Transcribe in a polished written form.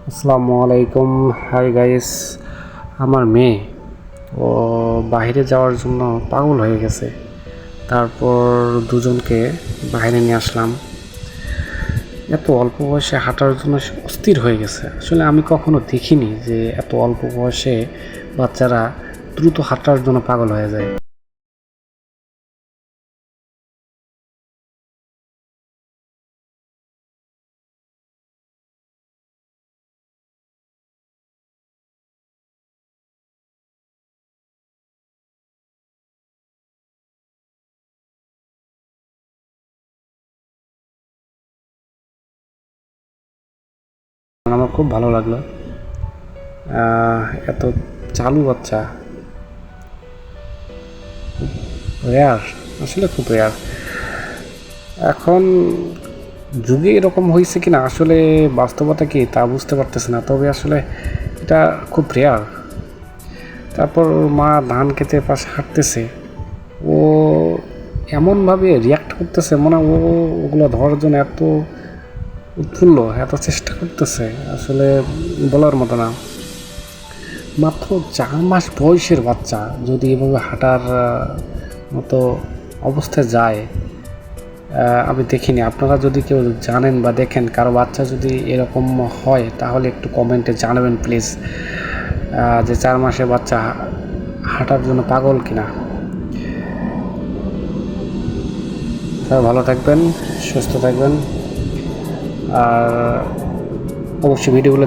আসসালামু আলাইকুম। Hi guys, আমার মেয়ে ও বাইরে যাওয়ার জন্য পাগল হয়ে গেছে। তারপর দুজনকে বাইরে নিয়ে আসলাম। এত অল্প বয়সে হাঁটার জন্য সে অস্থির হয়ে গেছে। আসলে আমি কখনো দেখিনি যে এত অল্প বয়সে বাচ্চারা দ্রুত হাঁটার জন্য পাগল হয়ে যায়। আমার খুব ভালো লাগলো। এত চালু বাচ্চা, রেয়ার, আসলে খুব রেয়ার। এখন যুগে এরকম হয়েছে কিনা আসলে বাস্তবতা কি তা বুঝতে পারতেছে না, তবে আসলে এটা খুব রেয়ার। তারপর ওর মা ধান খেতে পাশে হাঁটতেছে, ও এমনভাবে রিয়াক্ট করতেছে, মনে ও ওগুলো ধরার জন্য এত উৎফুল্ল, এত চেষ্টা করতেছে, আসলে বলার মতো না। মাত্র 4 মাস বয়সের বাচ্চা যদি এভাবে হাঁটার মতো অবস্থায় যায়, আমি দেখিনি। আপনারা যদি কেউ জানেন বা দেখেন কারো বাচ্চা যদি এরকম হয় তাহলে একটু কমেন্টে জানাবেন প্লিজ, যে 4 মাসের বাচ্চা হাঁটার জন্য পাগল কিনা। সবাই ভালো থাকবেন, সুস্থ থাকবেন, আর অবশ্যই ভিডিওগুলো